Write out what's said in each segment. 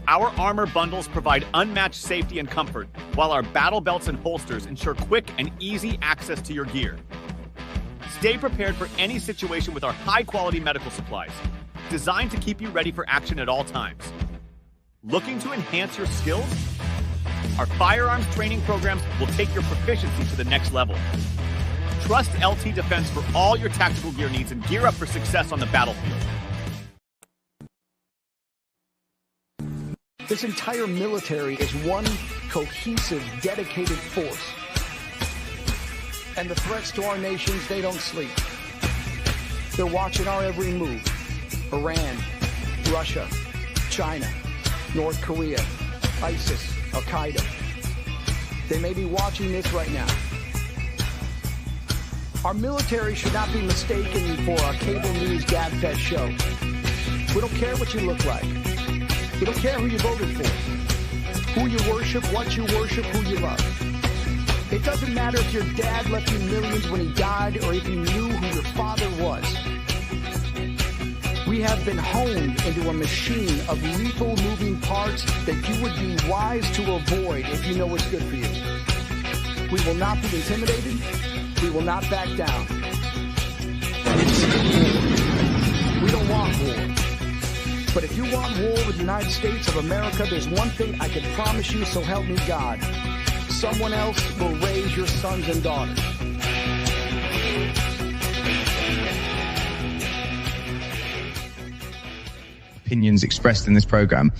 Our armor bundles provide unmatched safety and comfort, while our battle belts and holsters ensure quick and easy access to your gear. Stay prepared for any situation with our high-quality medical supplies, designed to keep you ready for action at all times. Looking to enhance your skills? Our firearms training programs will take your proficiency to the next level. Trust LT Defense for all your tactical gear needs and gear up for success on the battlefield. This entire military is one cohesive, dedicated force. And the threats to our nations, they don't sleep. They're watching our every move. Iran, Russia, China, North Korea, ISIS, Al-Qaeda. They may be watching this right now. Our military should not be mistaken for a cable news gab-fed show. We don't care what you look like. We don't care who you voted for, who you worship, what you worship, who you love. It doesn't matter if your dad left you millions when he died or if you knew who your father was. We have been honed into a machine of lethal moving parts that you would be wise to avoid if you know what's good for you. We will not be intimidated. We will not back down. We don't want war. But if you want war with the United States of America, there's one thing I can promise you, so help me God. Someone else will raise your sons and daughters. Opinions expressed in this program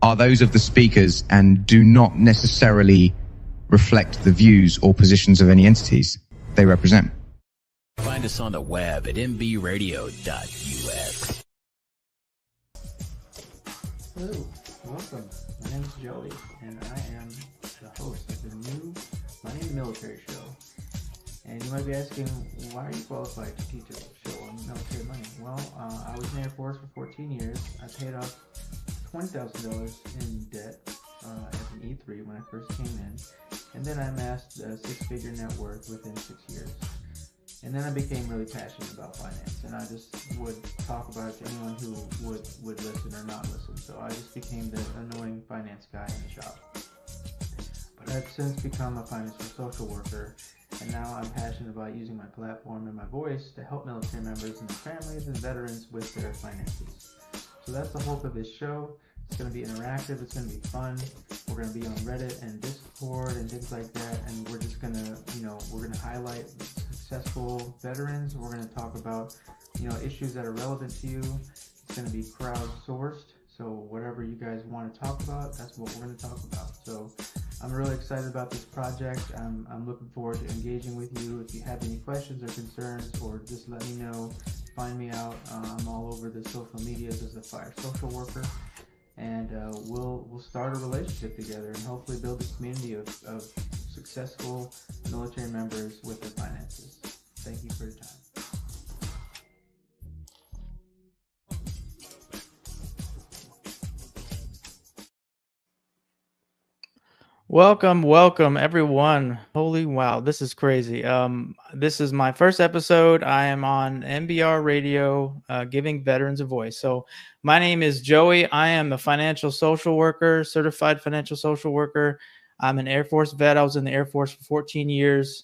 are those of the speakers and do not necessarily reflect the views or positions of any entities they represent. Find us on the web at mbradio.us. Hello, welcome. My name is Joey, and I am the host of the new Money in the Military show. And you might be asking, why are you qualified to teach a show on military money? Well, I was in the Air Force for 14 years. I paid off $20,000 in debt as an E3 when I first came in. And then I amassed a six-figure net worth within 6 years. And then I became really passionate about finance, and I just would talk about it to anyone who would listen or not listen. So I just became the annoying finance guy in the shop. But I've since become a financial social worker, and now I'm passionate about using my platform and my voice to help military members and their families and veterans with their finances. So that's the hope of this show. It's going to be interactive, it's going to be fun. We're going to be on Reddit and Discord and things like that, and we're just going to, we're going to highlight successful veterans. We're going to talk about, issues that are relevant to you. It's going to be crowdsourced, so whatever you guys want to talk about, that's what we're going to talk about. So I'm really excited about this project. I'm looking forward to engaging with you. If you have any questions or concerns, or just let me know, find me out. I'm all over the social medias as a fire social worker. And we'll start a relationship together and hopefully build a community of successful military members with their finances. Thank you for your time. Welcome everyone. Holy wow, this is crazy. This is my first episode. I am on MBR radio, giving veterans a voice. So my name is Joey. I am a financial social worker, certified financial social worker. I'm an Air Force vet. I was in the Air Force for 14 years.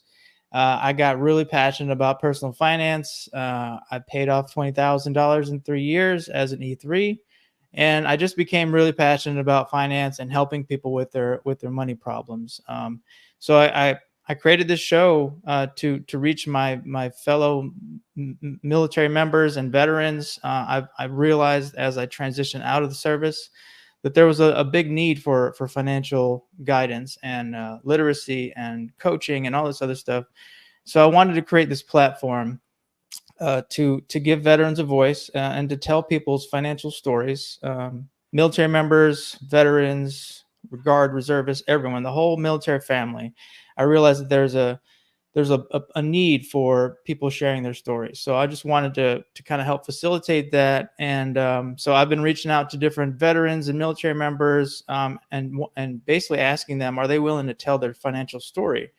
I got really passionate about personal finance. I paid off $20,000 in 3 years as an E3. And I just became really passionate about finance and helping people with their money problems. So I created this show to reach my fellow military members and veterans. I realized as I transitioned out of the service that there was a big need for financial guidance and literacy and coaching and all this other stuff. So I wanted to create this platform to give veterans a voice and to tell people's financial stories. Military members, veterans, Guard, reservists, everyone, the whole military family. I realized that there's a need for people sharing their stories. So I just wanted to kind of help facilitate that. And so I've been reaching out to different veterans and military members and basically asking them, are they willing to tell their financial story?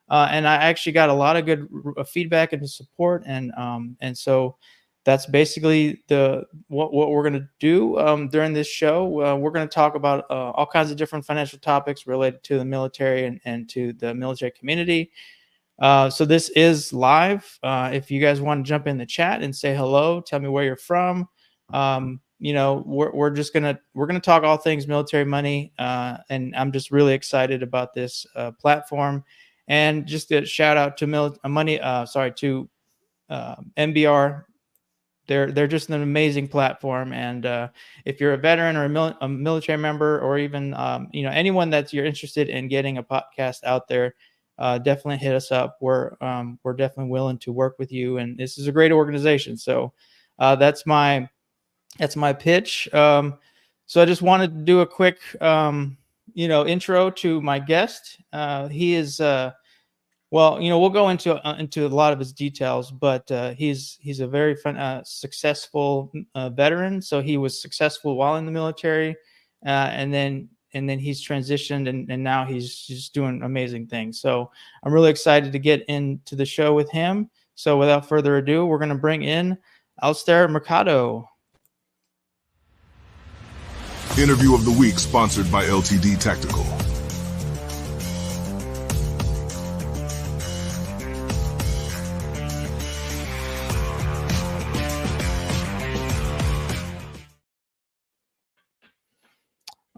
And I actually got a lot of good feedback and support. And so that's basically what we're going to do during this show. We're going to talk about all kinds of different financial topics related to the military and to the military community. So this is live. If you guys want to jump in the chat and say hello, tell me where you're from. We're gonna talk all things military money, and I'm just really excited about this platform. And just a shout out to MBR. They're just an amazing platform. And if you're a veteran or a military member, or even anyone that you're interested in getting a podcast out there, definitely hit us up. We're definitely willing to work with you, and this is a great organization. So that's my pitch. So I just wanted to do a quick intro to my guest. He is we'll go into a lot of his details, but he's a very successful veteran. So he was successful while in the military, and then he's transitioned, and now he's just doing amazing things. So I'm really excited to get into the show with him. So without further ado, we're going to bring in Alistair Mercado. Interview of the week sponsored by LTD Tactical.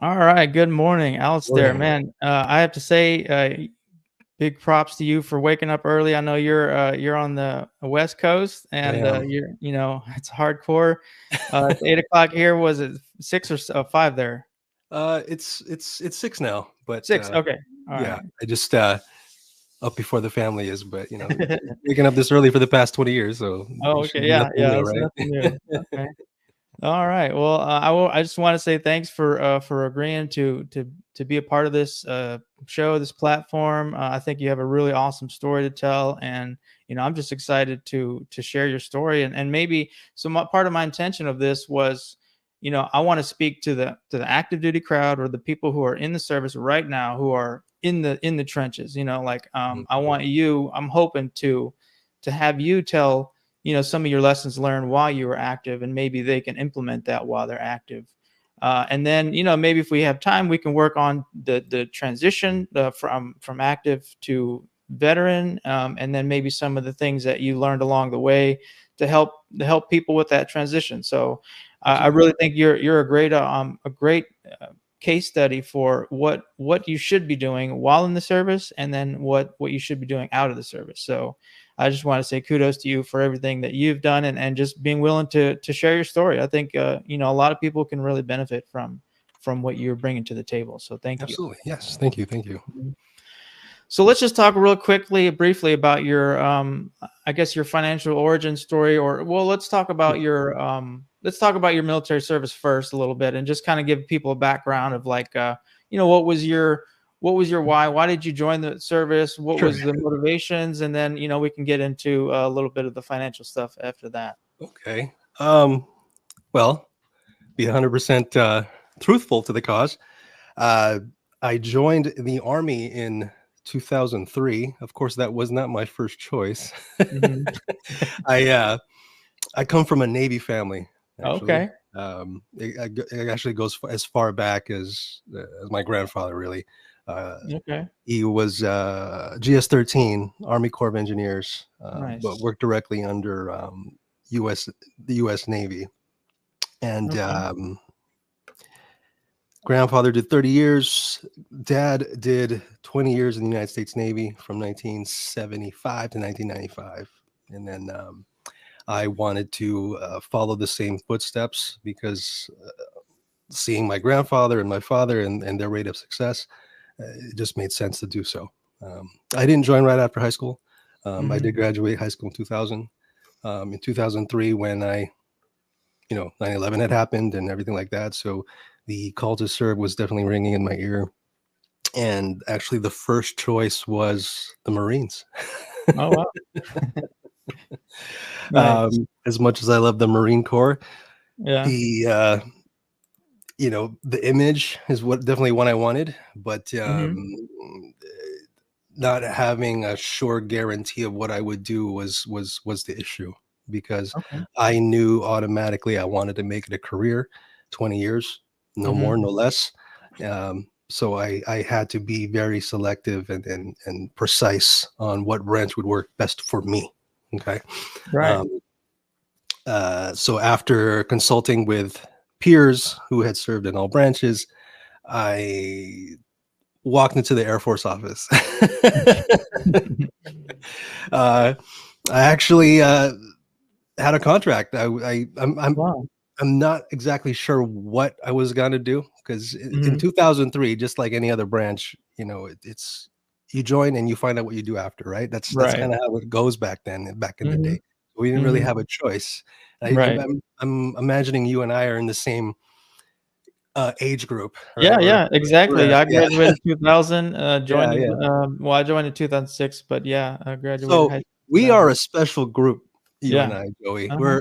All right. Good morning, Alistair. Man, I have to say, big props to you for waking up early. I know you're on the West Coast, and it's hardcore. It's 8:00 here. Was it 6 or 5 there? It's 6 now, but 6. Okay. All yeah, right. I just up before the family is, but waking up this early for the past 20 years. So okay, yeah, new, that's right? nothing new. Okay. All right. Well, I just want to say thanks for agreeing to be a part of this show, this platform. I think you have a really awesome story to tell, and I'm just excited to share your story. And maybe part of my intention of this was, I want to speak to the active duty crowd, or the people who are in the service right now, who are in the trenches. I want you. I'm hoping to have you tell some of your lessons learned while you were active, and maybe they can implement that while they're active. And then, maybe if we have time, we can work on the transition from active to veteran, and then maybe some of the things that you learned along the way to help people with that transition. So I really think you're a great case study for what you should be doing while in the service, and then what you should be doing out of the service. So I just want to say kudos to you for everything that you've done, and just being willing to share your story. I think a lot of people can really benefit from what you're bringing to the table. So thank you. Absolutely. Yes. Thank you. So let's just talk briefly about your I guess your financial origin story, let's talk about your military service first a little bit, and just kind of give people a background of what was your why? Why did you join the service? What was the motivations? And then, we can get into a little bit of the financial stuff after that. Okay. Well, be 100% truthful to the cause. I joined the Army in 2003. Of course, that was not my first choice. Mm-hmm. I come from a Navy family. Actually. Okay. It actually goes as far back as my grandfather, really. Okay. He was GS-13, Army Corps of Engineers, Nice. but worked directly under the U.S. Navy. And grandfather did 30 years. Dad did 20 years in the United States Navy from 1975 to 1995. And then I wanted to follow the same footsteps, because seeing my grandfather and my father and their rate of success, it just made sense to do so. I didn't join right after high school. I did graduate high school in 2000. In 2003, when 9/11 had happened and everything like that. So the call to serve was definitely ringing in my ear. And actually, the first choice was the Marines. Oh, wow. Nice. As much as I love the Marine Corps, Yeah. The image is definitely what I wanted, but not having a sure guarantee of what I would do was the issue. because Okay. I knew automatically I wanted to make it a career, 20 years, no more, no less. So I had to be very selective and precise on what branch would work best for me. Okay. Right. So after consulting with peers who had served in all branches, I walked into the Air Force office. I actually had a contract. Wow. I'm not exactly sure what I was gonna do, because in Mhm. 2003, just like any other branch, you know, it's you join and you find out what you do after, right? That's Right. kind of how it goes back then, back in the Mhm. day. We didn't really Mhm. have a choice. Right. I'm imagining you and I are in the same age group, Yeah, right? yeah, exactly. I Yeah, graduated 2000, yeah, joined yeah. well, I joined in 2006, but yeah, I graduated So high school in we are 2000. a special group, you and Yeah. I, Joey. Uh-huh.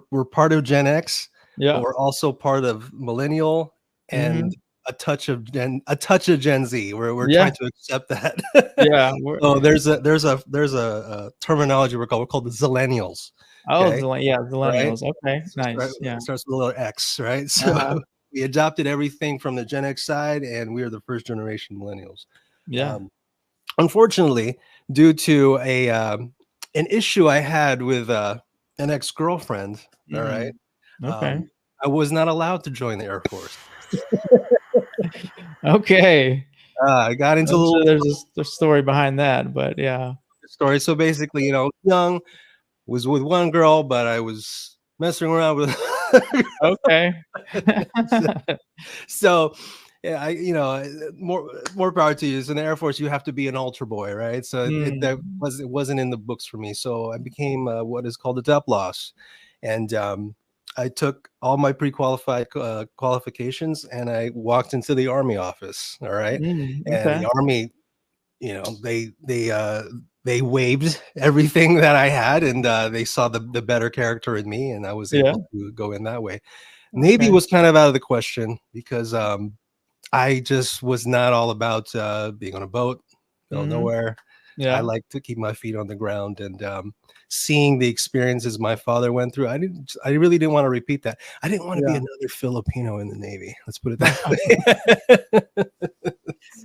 We're part of Gen X, but Yeah. we're also part of millennial and Mhm. a touch of Gen Z. We're Yeah. trying to accept that. Yeah, we're So there's a terminology we're called the Zillennials. oh, Okay, yeah, right? Millennials. Okay, nice. Yeah. It starts with a little X, right? Uh-huh. So we adopted everything from the Gen X side, and we are the first generation millennials. Yeah. Um, Unfortunately, due to an issue I had with an ex-girlfriend, all right, Mm. Okay. I was not allowed to join the Air Force. Okay. I got into a I'm little sure there's a story behind that, but yeah. story. So basically, you know, young, was with one girl, but I was messing around with Okay. so yeah, more power to you. So in the Air Force, you have to be an altar boy, right? So Mm. it wasn't in the books for me. So I became what is called a DEPLOS, and I took all my pre-qualified qualifications, and I walked into the Army office. All right, Mm, and okay. the Army, you know, they waived everything that I had, and they saw the better character in me, and I was Yeah. able to go in that way. Navy Okay. was kind of out of the question because I just was not all about being on a boat, going Mhm. nowhere. I Yeah. like to keep my feet on the ground, and seeing the experiences my father went through, I really didn't want to repeat that. I didn't want to be Yeah. another Filipino in the Navy. Let's put it that way.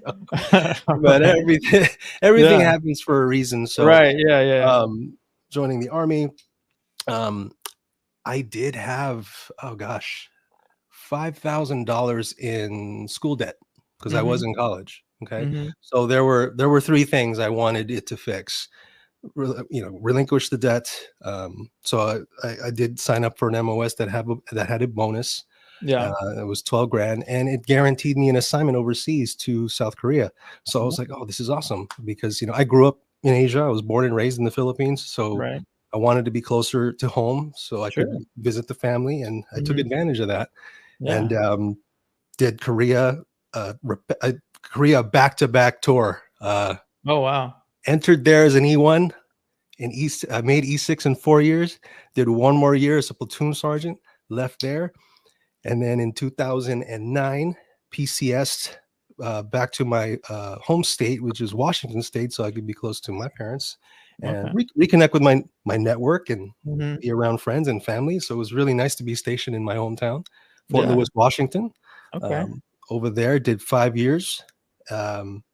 So, but Right. everything Yeah. happens for a reason. So, Right. Yeah, yeah. joining the Army, um, I did have, oh gosh, $5,000 in school debt because I was Mhm. in college. Okay, Mhm. so there were three things I wanted it to fix. Relinquish the debt. So I did sign up for an MOS that had a bonus. Yeah. It was 12 grand, and it guaranteed me an assignment overseas to South Korea. So I was like, oh, this is awesome, because I grew up in Asia. I was born and raised in the Philippines, so Right. I wanted to be closer to home so I could Sure. visit the family, and I took Mhm. advantage of that, and Yeah. did Korea back-to-back tour. Oh, wow. Entered there as an E1 in East. I made E6 in 4 years. Did one more year as a platoon sergeant. Left there, and then in 2009, PCS back to my home state, which is Washington State, so I could be close to my parents and Okay. reconnect with my network and Mhm. be around friends and family. So it was really nice to be stationed in my hometown, Fort Yeah. Lewis, Washington. Okay. Um, Over there, did 5 years. Um,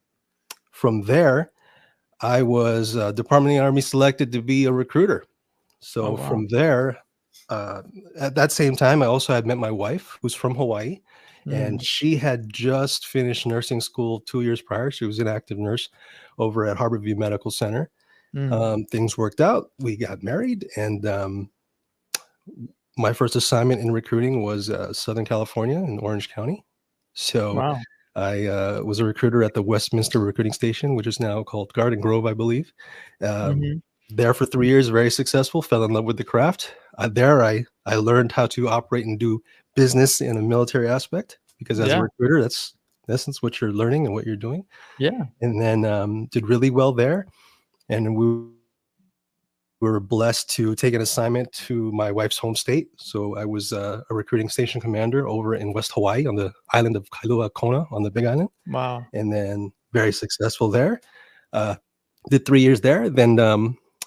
from there, I was Department of the Army selected to be a recruiter. Oh, So wow. from there, uh, at that same time, I also had met my wife, who's from Hawaii, and Mm. she had just finished nursing school 2 years prior. She was an active nurse over at Harborview Medical Center. Mm. Things worked out. We got married, and my first assignment in recruiting was Southern California in Orange County. So Wow. I was a recruiter at the Westminster Recruiting Station, which is now called Garden Grove, I believe. Um, Mhm. there for 3 years, very successful. Fell in love with the craft. I learned how to operate and do business in a military aspect, because as a Yeah. recruiter, that's in essence what you're learning and what you're doing. Yeah. And then did really well there. And we were blessed to take an assignment to my wife's home state. So I was a recruiting station commander over in West Hawaii on the island of Kailua Kona on the Big Island, Wow. and then very successful there. Did 3 years there. Then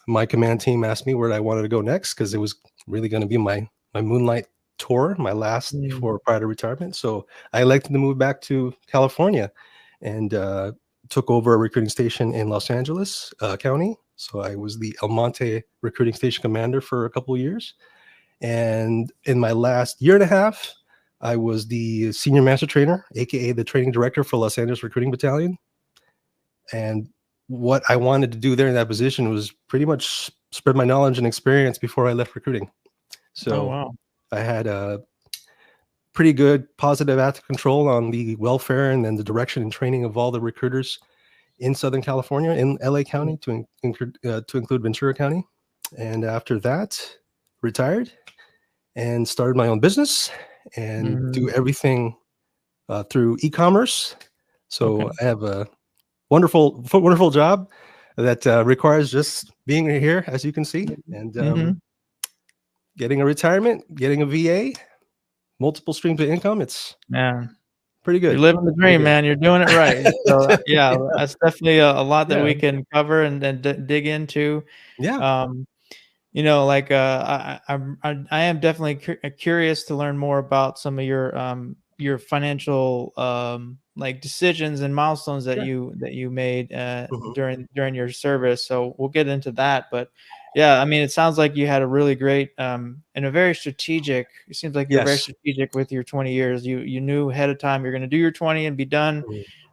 my command team asked me where I wanted to go next, because it was really going to be my moonlight tour, my last before prior to retirement. So I elected to move back to California, and took over a recruiting station in Los Angeles County. So I was the El Monte recruiting station commander for a couple of years. And in my last year and a half, I was the senior master trainer, aka the training director for Los Angeles Recruiting Battalion. And what I wanted to do there in that position was pretty much spread my knowledge and experience before I left recruiting. So I had a pretty good positive active control on the welfare and then the direction and training of all the recruiters in Southern California, in LA County, to include Ventura County. And after that, retired and started my own business and do everything through e-commerce. So I have a wonderful job that requires just being here, as you can see, and getting a retirement, getting a VA, multiple streams of income. It's pretty good. You're living the dream, man. You're doing it right. So yeah, that's definitely a lot that we can cover and dig into. Yeah. You know, like I am definitely curious to learn more about some of your financial like decisions and milestones that you made during your service. So we'll get into that. But yeah, I mean, it sounds like you had a really great and a very strategic. It seems like you're very strategic with your 20 years. You knew ahead of time you're going to do your 20 and be done.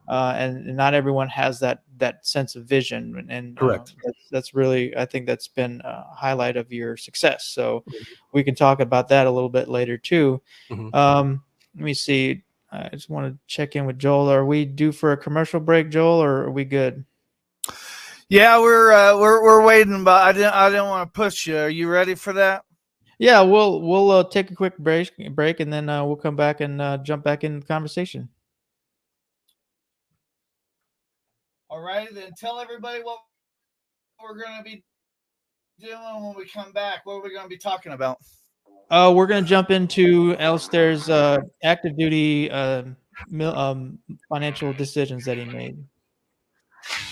And not everyone has that sense of vision, and correct. That's really, I think that's been a highlight of your success. So we can talk about that a little bit later too. Let me see. I just want to check in with Joel. Are we due for a commercial break, Joel, or are we good? Yeah, we're waiting, but I didn't want to push you. Are you ready for that? Yeah, we'll take a quick break, and then we'll come back and jump back in the conversation. All right, then tell everybody what we're going to be doing when we come back. What are we going to be talking about? We're going to jump into Alistair's active duty financial decisions that he made.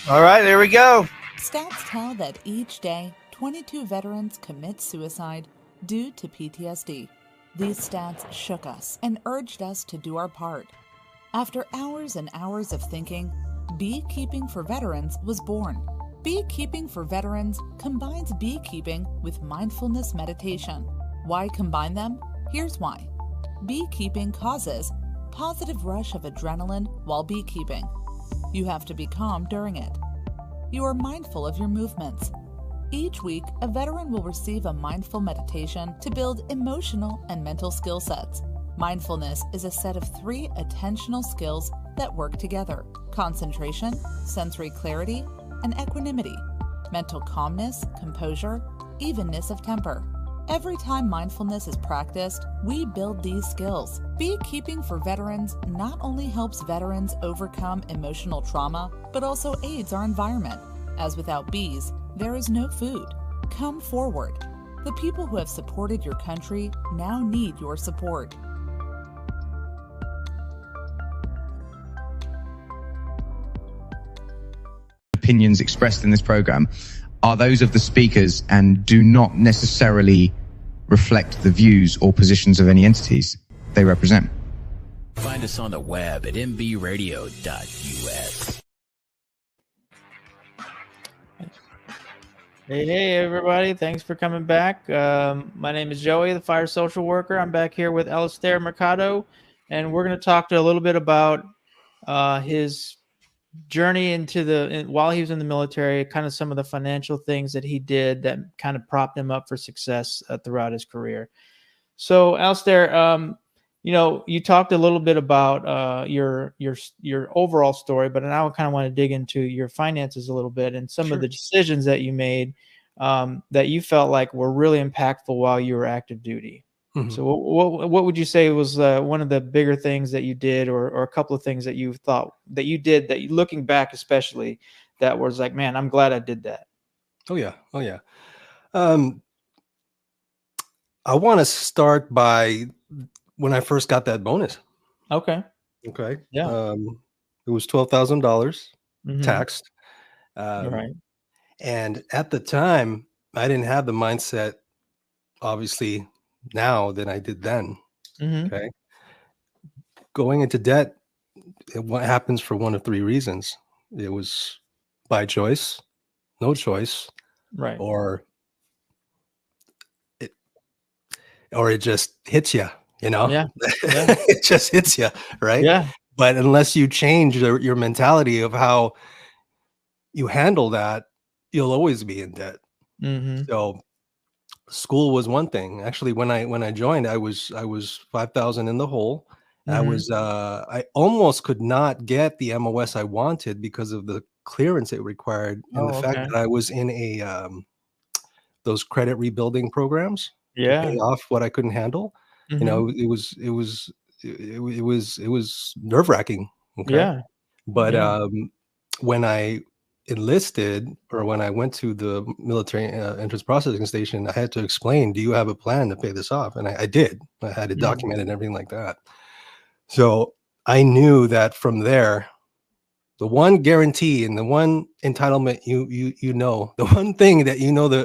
All right, there we go. Stats tell that each day, 22 veterans commit suicide due to PTSD. These stats shook us and urged us to do our part. After hours and hours of thinking, Beekeeping for Veterans was born. Beekeeping for Veterans combines beekeeping with mindfulness meditation. Why combine them? Here's why. Beekeeping causes positive rush of adrenaline while beekeeping. You have to be calm during it. You are mindful of your movements. Each week, a veteran will receive a mindful meditation to build emotional and mental skill sets. Mindfulness is a set of 3 attentional skills that work together: concentration, sensory clarity, and equanimity, mental calmness, composure, evenness of temper. Every time mindfulness is practiced, we build these skills. Beekeeping for Veterans not only helps veterans overcome emotional trauma, but also aids our environment, as without bees, there is no food. Come forward. The people who have supported your country now need your support. Opinions expressed in this program are those of the speakers and do not necessarily reflect the views or positions of any entities they represent. Find us on the web at mbradio.us. Hey, everybody. Thanks for coming back. My name is Joey, the fire social worker. I'm back here with Alistair Mercado, and we're going to talk a little bit about his journey while he was in the military, kind of some of the financial things that he did that kind of propped him up for success throughout his career. So, Alistair, you talked a little bit about your overall story, but now I kind of want to dig into your finances a little bit and some of the decisions that you made that you felt like were really impactful while you were active duty. So what would you say was one of the bigger things that you did, or a couple of things that you thought that you did that you, looking back especially, that was like, man, I'm glad I did that? Oh yeah. I want to start by when I first got that bonus. Okay. Yeah. It was $12,000 taxed. Right. And at the time, I didn't have the mindset, obviously, now than I did then. Okay. Going into debt, what happens for one of three reasons. It was by choice, no choice, Right. or it just hits you, Yeah. it just hits you, right? Yeah. But unless you change your mentality of how you handle that, you'll always be in debt. So school was one thing. Actually, when I joined, I was 5,000 in the hole. I almost could not get the MOS I wanted because of the clearance it required, and the fact that I was in a those credit rebuilding programs to pay off what I couldn't handle. It was nerve-wracking. Okay. Yeah. But when I enlisted, or when I went to the military entrance processing station, I had to explain, do you have a plan to pay this off? And I did. I had it documented and everything like that. So I knew that from there, the one guarantee and the one entitlement the one thing that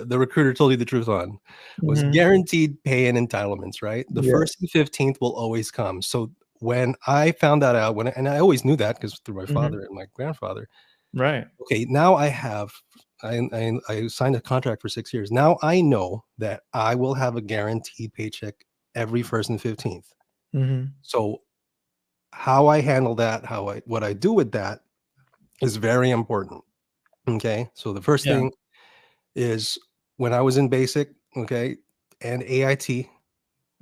the recruiter told you the truth on was guaranteed pay and entitlements, right? The 1st and 15th will always come. So when I found that out, and I always knew that because through my father and my grandfather. Right. Okay, now I signed a contract for 6 years. Now I know that I will have a guaranteed paycheck every 1st and 15th. So how I handle that, what I do with that is very important. Okay. So the first thing is, when I was in basic, okay, and AIT,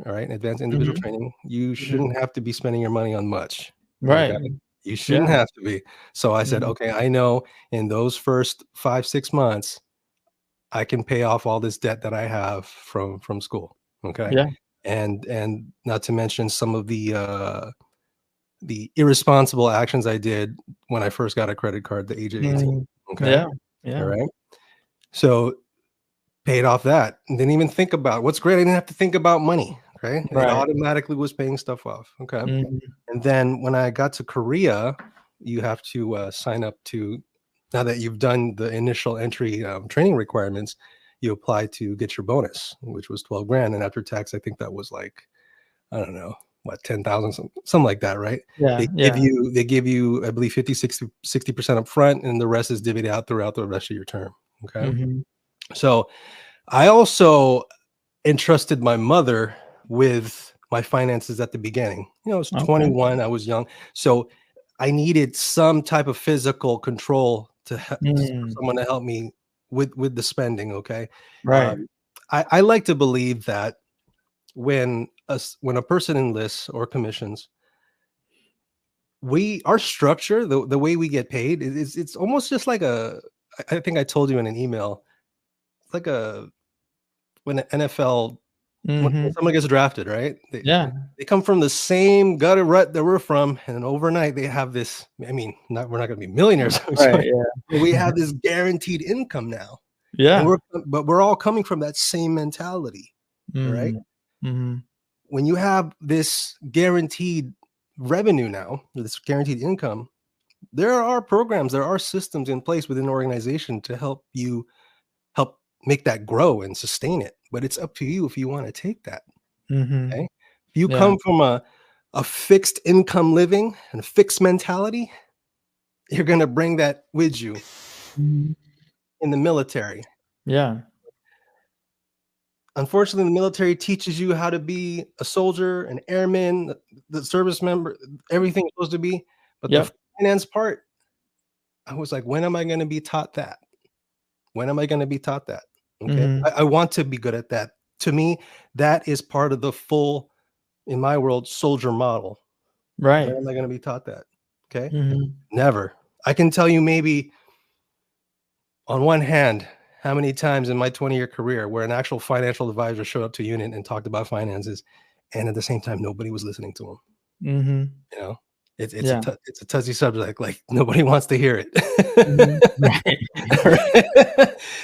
all right, advanced individual training, you shouldn't have to be spending your money on much. Right. Okay? You shouldn't have to be. So I said, okay, I know in those first 5-6 months, I can pay off all this debt that I have from school. Okay. Yeah. And not to mention some of the irresponsible actions I did when I first got a credit card at the age of 18. Okay. Yeah. Yeah. All right. So paid off that. And didn't even think about what's great. I didn't have to think about money. Right. It automatically was paying stuff off. Okay. And then when I got to Korea, you have to sign up to, now that you've done the initial entry training requirements, you apply to get your bonus, which was 12 grand. And after tax, I think that was like, I don't know, what, 10,000, something like that, right? Yeah. They give you, I believe, 60% up front, and the rest is divvied out throughout the rest of your term. Okay. So I also entrusted my mother with my finances at the beginning. I was 21, I was young. So I needed some type of physical control to someone to help me with the spending. Okay. Right. I like to believe that when a person enlists or commissions, our structure, the way we get paid, it's almost just like I think I told you in an email, it's like when an NFL, when someone gets drafted, right? They come from the same gutter rut that we're from, and overnight they have this. I mean, we're not going to be millionaires, right? But we have this guaranteed income now. Yeah, but we're all coming from that same mentality, right? When you have this guaranteed revenue now, this guaranteed income, there are programs, there are systems in place within an organization to help make that grow and sustain it. But it's up to you if you want to take that. Okay? If you come from a fixed income living and a fixed mentality, you're going to bring that with you in the military. Yeah. Unfortunately, the military teaches you how to be a soldier, an airman, the service member, everything it's supposed to be. But the finance part, I was like, when am I going to be taught that? When am I going to be taught that? Okay. I want to be good at that. To me, that is part of the full, in my world, soldier model. Right. When am I going to be taught that? Okay. Never. I can tell you maybe on one hand, how many times in my 20-year career where an actual financial advisor showed up to a unit and talked about finances, and at the same time, nobody was listening to him. It's a touchy subject. Like nobody wants to hear it.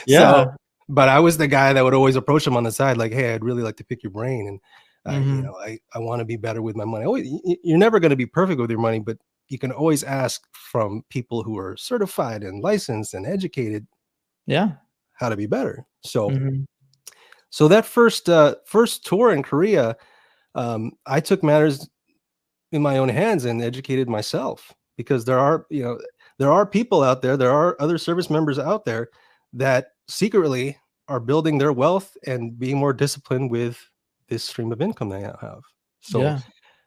Yeah. But I was the guy that would always approach him on the side, like, "Hey, I'd really like to pick your brain, and I want to be better with my money." You're never going to be perfect with your money, but you can always ask from people who are certified and licensed and educated. Yeah. how to be better. So, Mhm. so that first tour in Korea, I took matters in my own hands and educated myself, because there are people out there, there are other service members out there that secretly are building their wealth and being more disciplined with this stream of income they now have. So Yeah.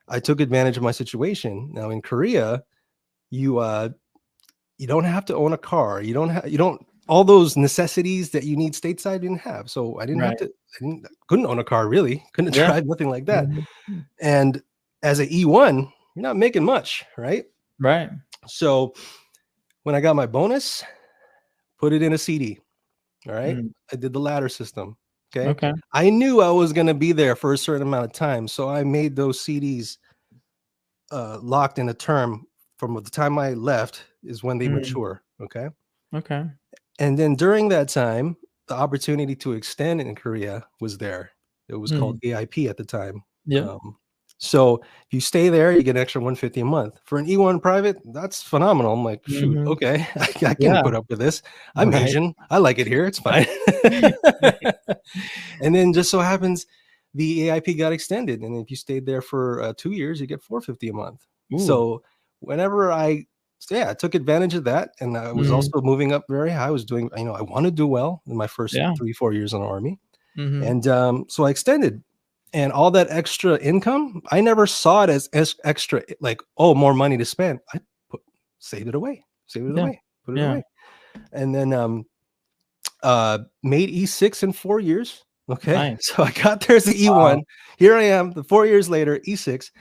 I took advantage of my situation. Now in Korea, you don't have to own a car. You don't all those necessities that you need stateside, I didn't have. So I didn't have Right. to, couldn't own a car really. Couldn't Yeah. drive, nothing like that. Mhm. And as an E1, you're not making much, right? Right. So when I got my bonus, put it in a CD. All right. Mm. I did the ladder system. Okay. Okay. I knew I was going to be there for a certain amount of time. So I made those CDs locked in a term from the time I left is when they Mm. mature. Okay. Okay. And then during that time, the opportunity to extend in Korea was there. It was called AIP at the time. Yeah. So if you stay there, you get an extra 150 a month. For an E1 private, that's phenomenal. I'm like, shoot, Mhm. okay, I can Yeah. put up with this. I'm Right. Asian. I like it here. It's fine. And then just so happens the AIP got extended. And if you stayed there for 2 years, you get 450 a month. Ooh. So whenever I took advantage of that. And I was Mhm. also moving up very high. I was doing, I want to do well in my first Yeah. 3-4 years in the Army. Mhm. And so I extended. And all that extra income, I never saw it as extra, like, oh, more money to spend. I saved it away, Yeah. put it Yeah. away. And then made E6 in 4 years. Okay. Nice. So I got there as the E1. Wow. Here I am, the 4 years later, E6.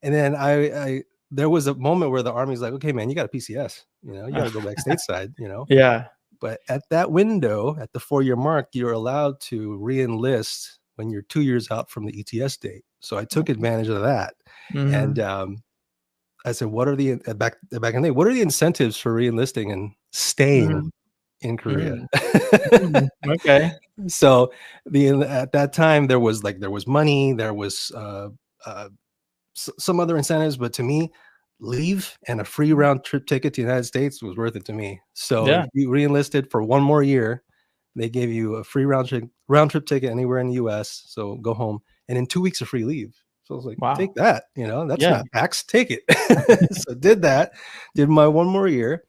And then I there was a moment where the Army's like, okay, man, you got a PCS, you got to go back stateside, Yeah. But at that window, at the 4-year mark, you're allowed to re-enlist when you're 2 years out from the ETS date. So I took advantage of that. Mhm. And I said, what are the back in the day, what are the incentives for re-enlisting and staying Mhm. in Korea? Mhm. Okay. So at that time there was money, there was some other incentives, but to me, leave and a free round trip ticket to the United States was worth it to me. So Yeah. if you re-enlisted for 1 more year, they gave you a free round trip ticket anywhere in the US. So go home, and in 2 weeks of free leave. So I was like, Wow. take that, that's Yeah. not tax, take it. So did that, did my 1 more year,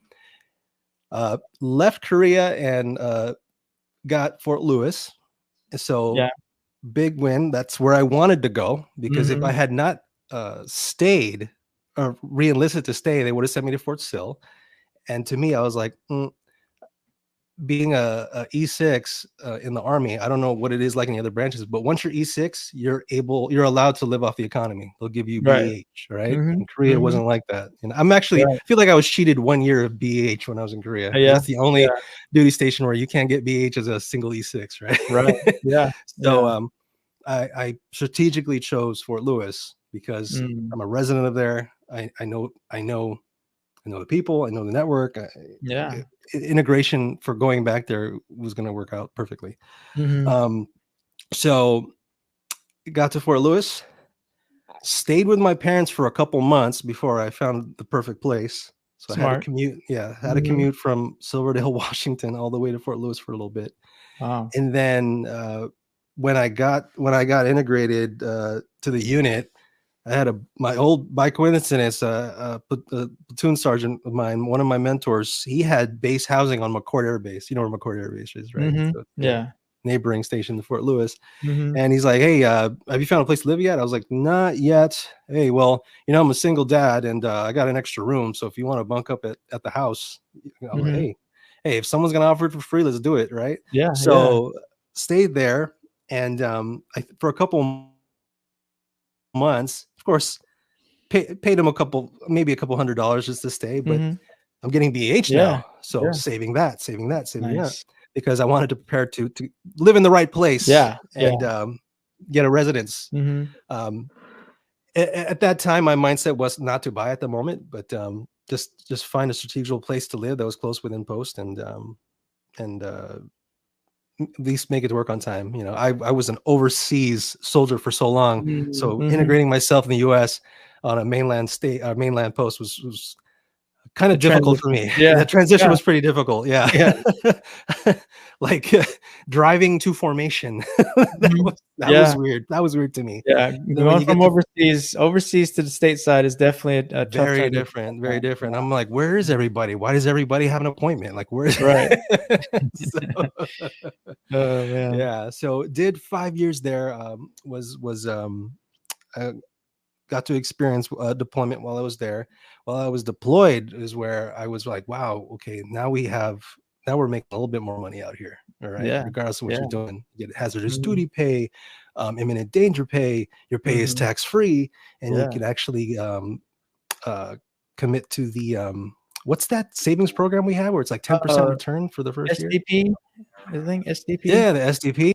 left Korea and got Fort Lewis. So Yeah. big win. That's where I wanted to go, because if Mhm. I had not stayed or re-enlisted to stay, they would have sent me to Fort Sill. And to me, I was like, being a E6 in the Army, I don't know what it is like in the other branches, but once you're E6, you're allowed to live off the economy. They'll give you Right. BH, right? Mhm. In Korea, it Mhm. wasn't like that. I'm actually Right. feel like I was cheated 1 year of BH when I was in Korea. Yeah. That's the only Yeah. duty station where you can't get BH as a single E6, right? Right. Yeah. So Yeah. I strategically chose Fort Lewis because Mm. I'm a resident of there. I know the people, I know the network. Yeah. Integration for going back there was going to work out perfectly. Mhm. So got to Fort Lewis, stayed with my parents for a couple months before I found the perfect place. So I had to Smart. commute. Yeah, had to Mhm. commute from Silverdale, Washington, all the way to Fort Lewis for a little bit. Wow. And then when I got integrated to the unit, I had by coincidence, a platoon sergeant of mine, one of my mentors, he had base housing on McCord Air Base. You know where McCord Air Base is, right? Mhm. So, Yeah. neighboring station to Fort Lewis. Mhm. And he's like, hey, have you found a place to live yet? I was like, not yet. Hey, well, I'm a single dad and I got an extra room. So if you want to bunk up at the house, I'm like, Mhm. hey, if someone's going to offer it for free, let's do it. Right. Yeah. Yeah. So stayed there. And for a couple months, of course, paid him maybe a couple $100 just to stay, but Mhm. I'm getting BH Yeah. now. So Yeah. saving that, Nice. because I wanted to prepare to live in the right place. Yeah. And get a residence. Mhm. At that time, my mindset was not to buy at the moment, but just find a strategical place to live that was close within post, and at least make it work on time. I was an overseas soldier for so long, so Mhm. integrating myself in the U.S. on a mainland post was kind of difficult for me. Yeah. The transition Yeah. was pretty difficult. Yeah. Like driving to formation. That was weird. That was weird to me. Yeah. Going from overseas to the stateside is definitely a tough very transition. different. Very different. I'm like, where is everybody? Why does everybody have an appointment? Like, where's right? Oh man. Yeah. So did 5 years there. Got to experience deployment while I was there. While I was deployed is where I was like, wow, okay, now we're making a little bit more money out here. All right. Yeah. Regardless of what you're doing, you get hazardous Mhm. duty pay, imminent danger pay, your pay is Mhm. tax free, and Yeah. you can actually commit to the what's that savings program we have where it's like 10% return for the first year? SDP, I think SDP. Yeah, the SDP.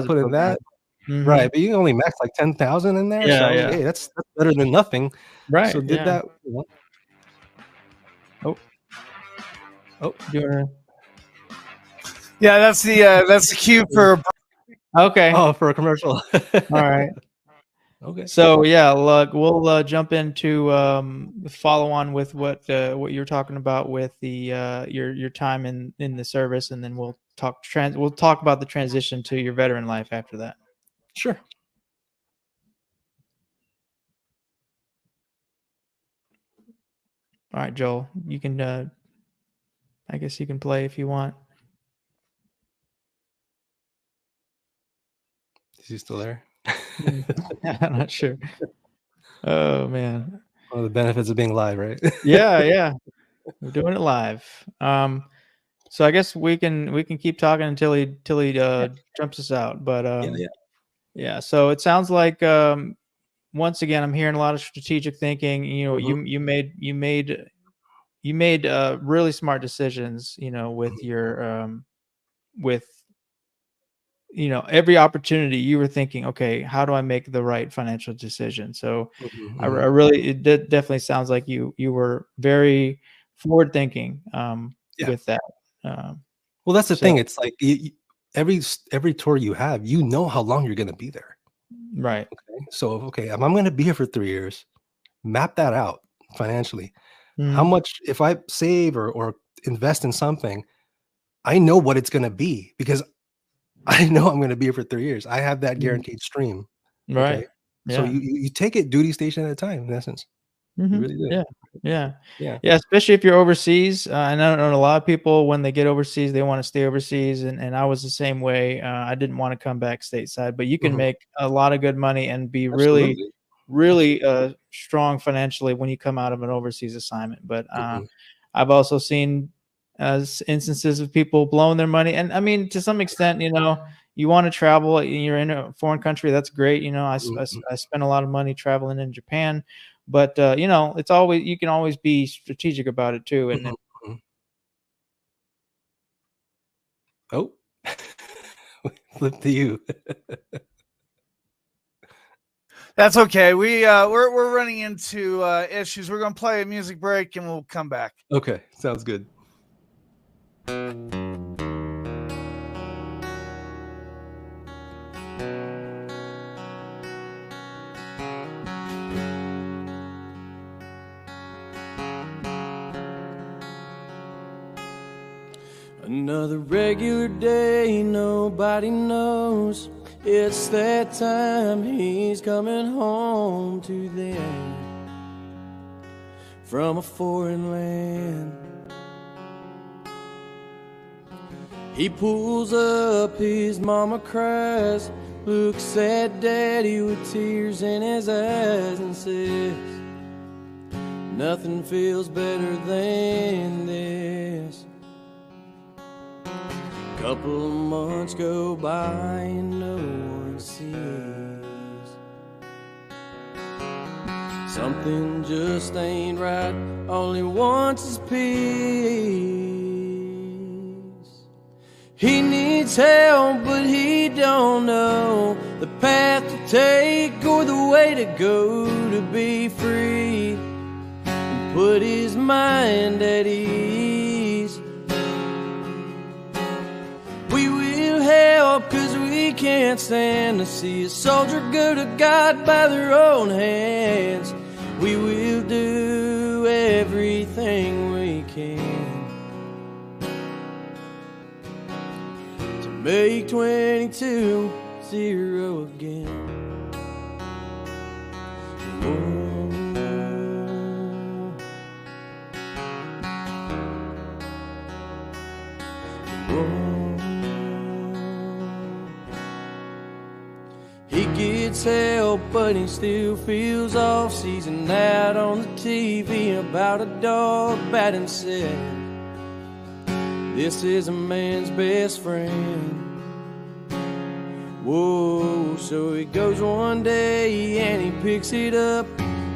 Put in that. Right, but you can only max like 10,000 in there. Yeah, So yeah. hey, that's better than nothing. Right. So did that. Oh, do you wanna... Yeah, that's the cue for. Okay. Oh, for a commercial. All right. Okay. So yeah, look, we'll jump into follow on with what you're talking about with the your time in the service, and then we'll talk about the transition to your veteran life after that. Sure. All right, Joel, you can. I guess you can play if you want. Is he still there? I'm not sure. Oh man. One of the benefits of being live, right? yeah. We're doing it live. So I guess we can keep talking until he jumps us out. But yeah. So it sounds like once again I'm hearing a lot of strategic thinking. You know, you made really smart decisions. You know, with your with every opportunity you were thinking, okay, how do I make the right financial decision? So I really, it definitely sounds like you were very forward thinking with that. Well, that's the thing. It's like every tour you have, you know how long you're going to be there. Right. Okay. So, if I'm going to be here for 3 years, map that out financially. How much, if I save or invest in something, I know what it's going to be because I know I'm going to be here for 3 years. I have that guaranteed stream. Right. Okay? Yeah. So you take it duty station at a time, in essence. You really do. Yeah. Especially if you're overseas. And I know a lot of people, when they get overseas, they want to stay overseas. And I was the same way. I didn't want to come back stateside, but you can make a lot of good money and be really strong financially when you come out of an overseas assignment. But I've also seen instances of people blowing their money. And I mean, to some extent, you want to travel and you're in a foreign country. That's great. I spent a lot of money traveling in Japan, but it's always, you can always be strategic about it too. And oh, flip to you. That's okay. We're running into issues. We're going to play a music break and we'll come back. Okay, sounds good. Another regular day, nobody knows. It's that time he's coming home to them from a foreign land. He pulls up, his mama cries, looks at daddy with tears in his eyes and says, nothing feels better than this. Couple of months go by and no one sees. Something just ain't right, all he wants is peace. He needs help, but he don't know the path to take or the way to go to be free and put his mind at ease. We will help, 'cause we can't stand to see a soldier go to God by their own hands. We will do everything we can to make 22 0 again. He gets help, but he still feels off. Sees an ad on the TV about a dog batting said, "This is a man's best friend." Whoa, so he goes one day and he picks it up.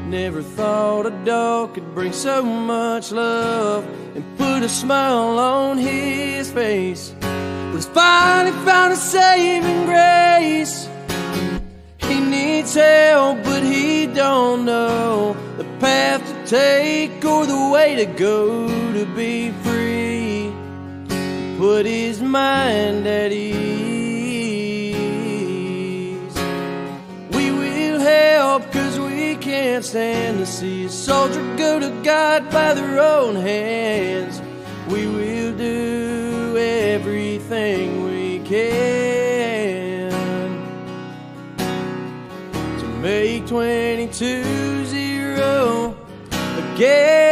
Never thought a dog could bring so much love and put a smile on his face. But he's finally found a saving grace. He needs help, but he don't know the path to take or the way to go to be free. Put his mind at ease. We will help, 'cause we can't stand to see a soldier go to God by their own hands. We will do everything we can to make 22 0 again.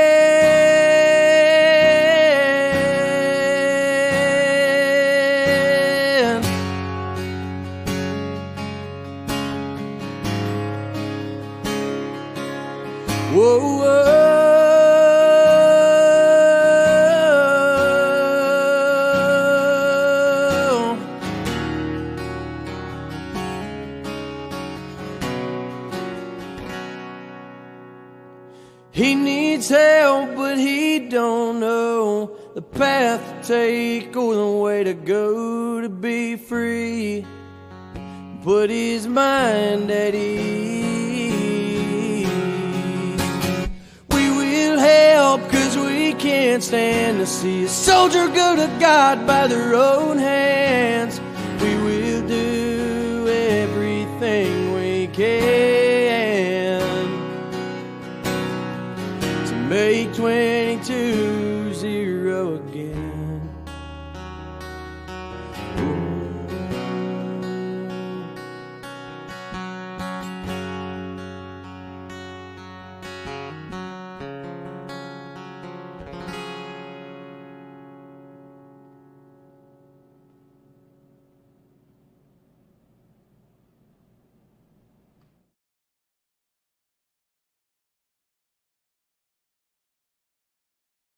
Whoa, whoa. He needs help, but he don't know the path to take or the way to go to be free. Put his mind at ease. We will help, 'cause we can't stand to see a soldier go to God by their own hands. We will do everything we can to make 22 0 again.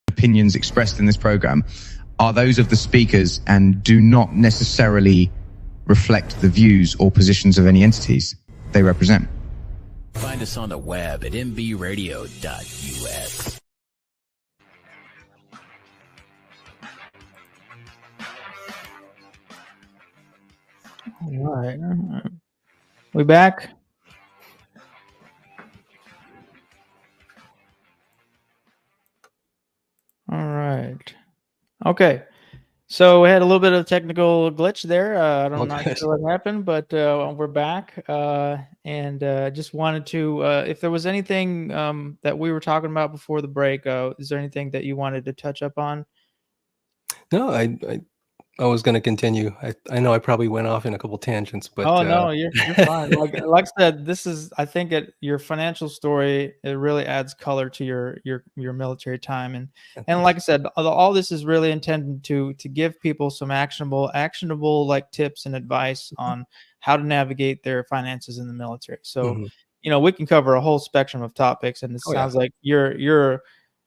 Opinions expressed in this program are those of the speakers and do not necessarily reflect the views or positions of any entities they represent. Find us on the web at mbradio.us. All right. We back? All right. Okay. So we had a little bit of a technical glitch there. I'm not sure what happened, but we're back. And just wanted to, if there was anything that we were talking about before the break, is there anything that you wanted to touch up on? No, I was going to continue. I know I probably went off in a couple tangents, but no, you're fine. Like I said, this is, I think, your financial story. It really adds color to your military time, and like I said, all this is really intended to give people some actionable like tips and advice on how to navigate their finances in the military. So, we can cover a whole spectrum of topics, and it sounds like you're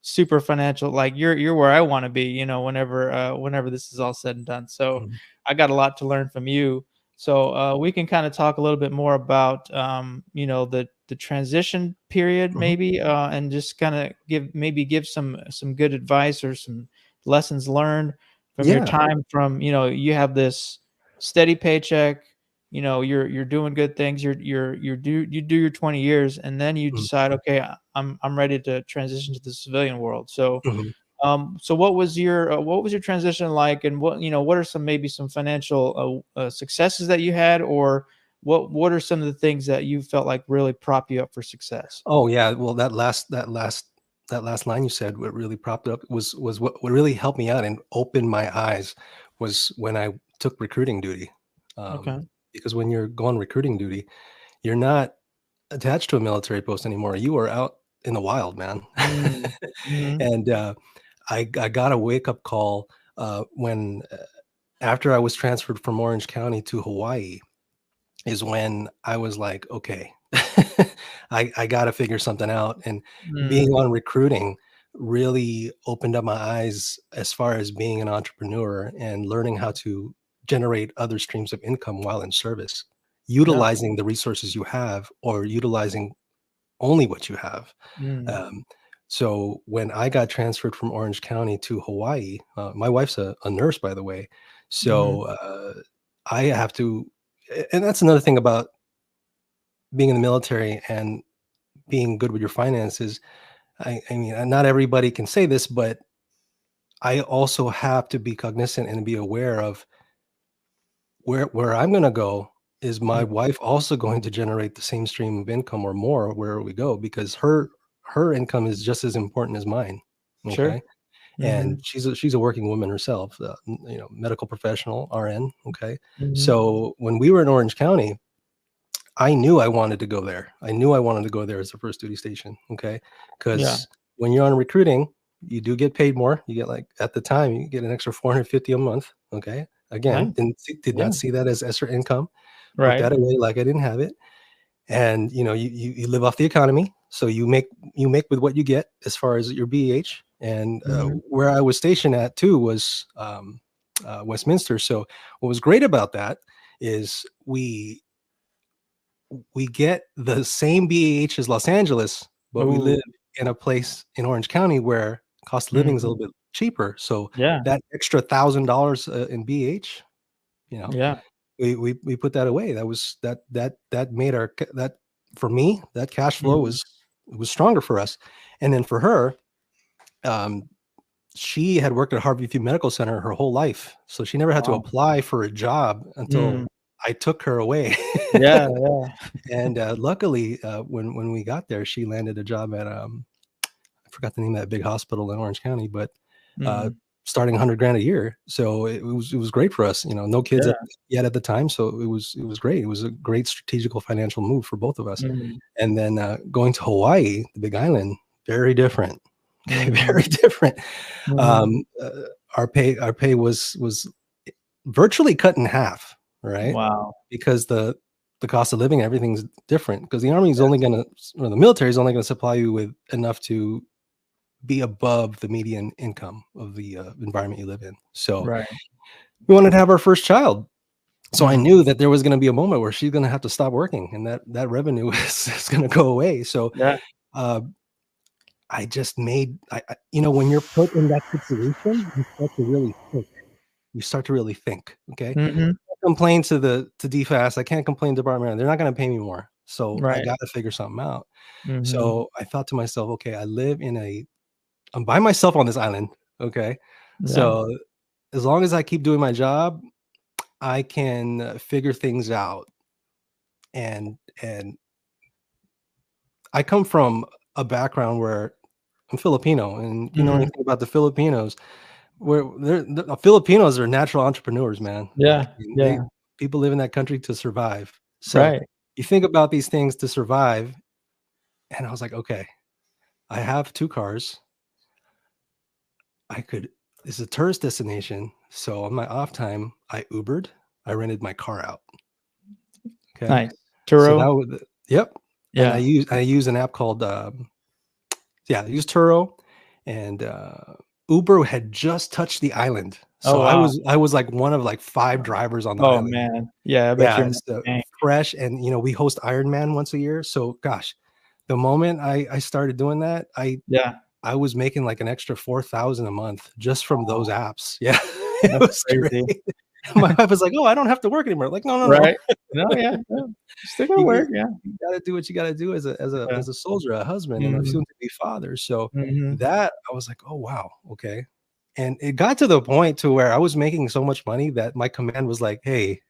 super financial, like you're where I want to be, whenever this is all said and done. So I got a lot to learn from you. So we can kind of talk a little bit more about the transition period, maybe, and just kind of give some good advice or some lessons learned from your time from, you have this steady paycheck, you're doing good things, you do your 20 years, and then you decide, okay, I'm ready to transition to the civilian world. So so what was your transition like, and what are some financial successes that you had, or what are some of the things that you felt like really prop you up for success? Oh yeah, well that last that last line you said, what really propped it up was what really helped me out and opened my eyes was when I took recruiting duty. Okay. Because when you're going recruiting duty, you're not attached to a military post anymore. You are out in the wild, man. Mm-hmm. And I got a wake up call when after I was transferred from Orange County to Hawaii, is when I was like, okay, I got to figure something out. And being on recruiting really opened up my eyes as far as being an entrepreneur and learning how to generate other streams of income while in service, utilizing the resources you have or utilizing only what you have. So when I got transferred from Orange County to Hawaii, my wife's a nurse, by the way. So I have to, and that's another thing about being in the military and being good with your finances. I mean, not everybody can say this, but I also have to be cognizant and be aware of where I'm going to go. Is my wife also going to generate the same stream of income or more wherever we go? Because her income is just as important as mine. Okay. Sure. And she's a working woman herself, medical professional, RN. Okay. So when we were in Orange County, I knew I wanted to go there. I knew I wanted to go there as the first duty station. Okay. Because when you're on recruiting, you do get paid more. You get, like, at the time, you get an extra $450 a month. Okay. Again, did not see that as extra income. Put that away like I didn't have it. And you live off the economy. So you make with what you get as far as your BH. And where I was stationed at too was Westminster. So what was great about that is we get the same BAH as Los Angeles, but we live in a place in Orange County where cost of living is a little bit cheaper. So that extra $1,000 in BH, we put that away. That was that made that for me, that cash flow was stronger for us. And then for her, she had worked at Harborview Medical Center her whole life. So she never had to apply for a job until I took her away. And luckily, when we got there, she landed a job at I forgot the name of that big hospital in Orange County, but starting $100,000 a year. So it was great for us. No kids yet at the time, so it was great. It was a great strategical financial move for both of us. And then going to Hawaii, the Big Island, very different. Very different. Our pay was virtually cut in half. Right. Wow. Because the cost of living, everything's different, because the Army is only going to, or the military is only going to supply you with enough to be above the median income of the environment you live in. So we wanted to have our first child. So I knew that there was going to be a moment where she's going to have to stop working, and that revenue is going to go away. So I just made, when you're put in that situation, you start to really think. Okay. Complain to DFAS. I can't complain to Department. They're not going to pay me more. So I got to figure something out. So I thought to myself, okay, I'm by myself on this island. Okay. So as long as I keep doing my job, I can figure things out. And I come from a background where I'm Filipino, and you know anything about the Filipinos, where the Filipinos are natural entrepreneurs, man. People live in that country to survive. So you think about these things to survive. And I was like, okay, I have 2 cars. It's a tourist destination. So on my off time, I Ubered. I rented my car out. Okay. Nice. Turo. So And I use an app called, I use Turo, and Uber had just touched the island. So I was like one of like 5 drivers on the island. Oh man. Yeah. I bet you're fresh. And we host Ironman once a year. So gosh, the moment I started doing that, I was making like an extra $4,000 a month just from those apps. Yeah. It was crazy. My wife was like, "Oh, I don't have to work anymore." Like, no. Still gotta work. Yeah. You gotta do what you gotta do as a soldier, a husband, and a soon-to-be father. So that I was like, "Oh wow, okay." And it got to the point to where I was making so much money that my command was like, "Hey,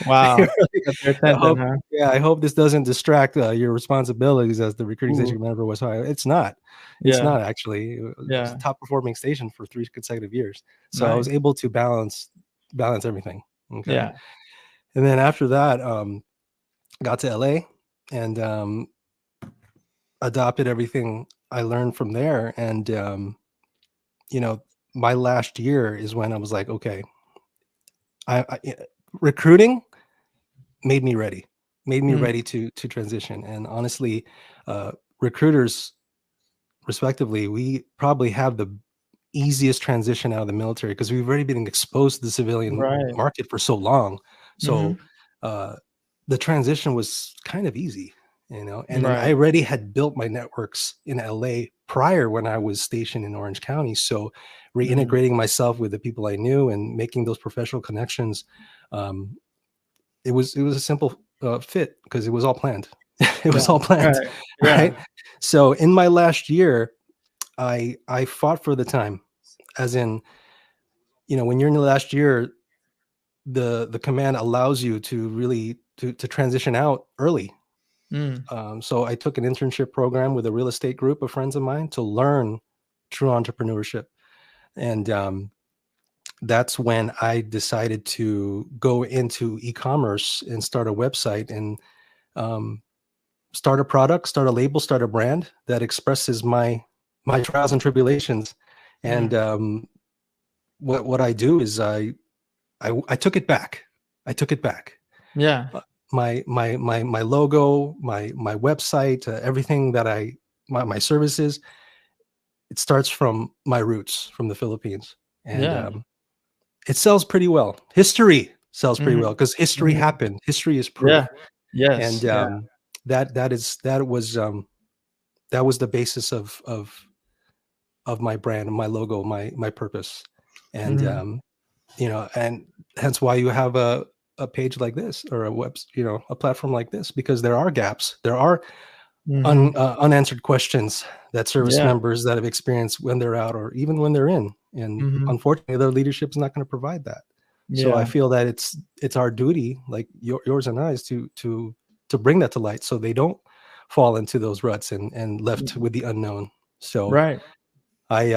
Wow. Really, Got their I attention, hope, huh? yeah, I hope this doesn't distract your responsibilities as the recruiting Ooh. station member was high. It's not. It's Yeah. not actually. It was a Yeah. top performing station for 3 consecutive years. So I was Nice. able to balance everything. Okay. Yeah. And then after that, got to LA and adopted everything I learned from there. And my last year is when I was like, okay, recruiting made me ready, to transition. And honestly, recruiters, respectively, we probably have the easiest transition out of the military because we've already been exposed to the civilian Right. market for so long. So Mhm. the transition was kind of easy, and then I Right. already had built my networks in LA prior when I was stationed in Orange County. So reintegrating myself with the people I knew and making those professional connections, it was a simple fit because it was all planned. It was Yeah. all planned, Right. Yeah. right? So in my last year, I fought for the time, as in, when you're in the last year, the command allows you to really to transition out early. Mm. So I took an internship program with a real estate group of friends of mine to learn true entrepreneurship, and that's when I decided to go into e-commerce and start a website and start a product, start a label, start a brand that expresses my trials and tribulations. And what I do is I took it back. I took it back. Yeah. My logo, my website, everything that my services, it starts from my roots from the Philippines, and Yeah. it sells pretty well. History sells pretty Mhm. well because history Mhm. happened. History is proof. Yeah. Yes. And Yeah. that was the basis of my brand, my logo, my purpose. And Mhm. and hence why you have a page like this, or a platform like this, because there are gaps, there are Mhm. unanswered questions that service Yeah. members that have experienced when they're out or even when they're in, and Mhm. unfortunately their leadership is not going to provide that. So I Yeah. feel that it's our duty, like yours and I's, to bring that to light so they don't fall into those ruts and left with the unknown. So Right. I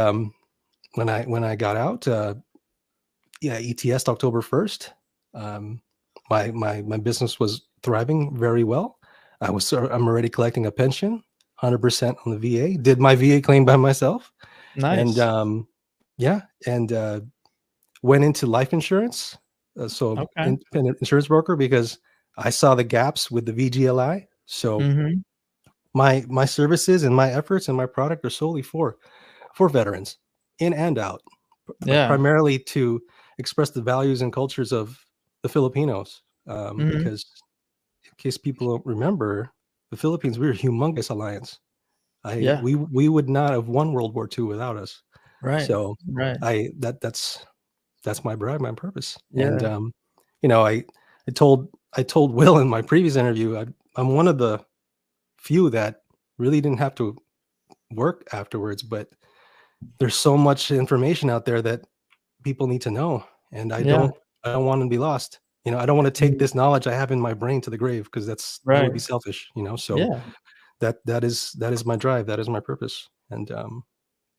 when I got out, ETS October 1st, my business was thriving very well. I'm already collecting a pension, 100% on the VA. Did my VA claim by myself, and Nice. yeah, and went into life insurance. So Okay. independent insurance broker, because I saw the gaps with the VGLI. So Mhm. my services and my efforts and my product are solely for veterans, in and out, but Yeah. primarily to express the values and cultures of the Filipinos. Mhm. Because in case people don't remember, the Philippines, we're a humongous alliance. Yeah. We would not have won World War II without us. Right. So Right. that's my drive, my purpose. And Yeah. I told Will in my previous interview, I'm one of the few that really didn't have to work afterwards, but there's so much information out there that people need to know, and I Yeah. don't want to be lost. I don't want to take Mm. this knowledge I have in my brain to the grave, because that would Right. be selfish. So Yeah. that is my drive, that is my purpose, and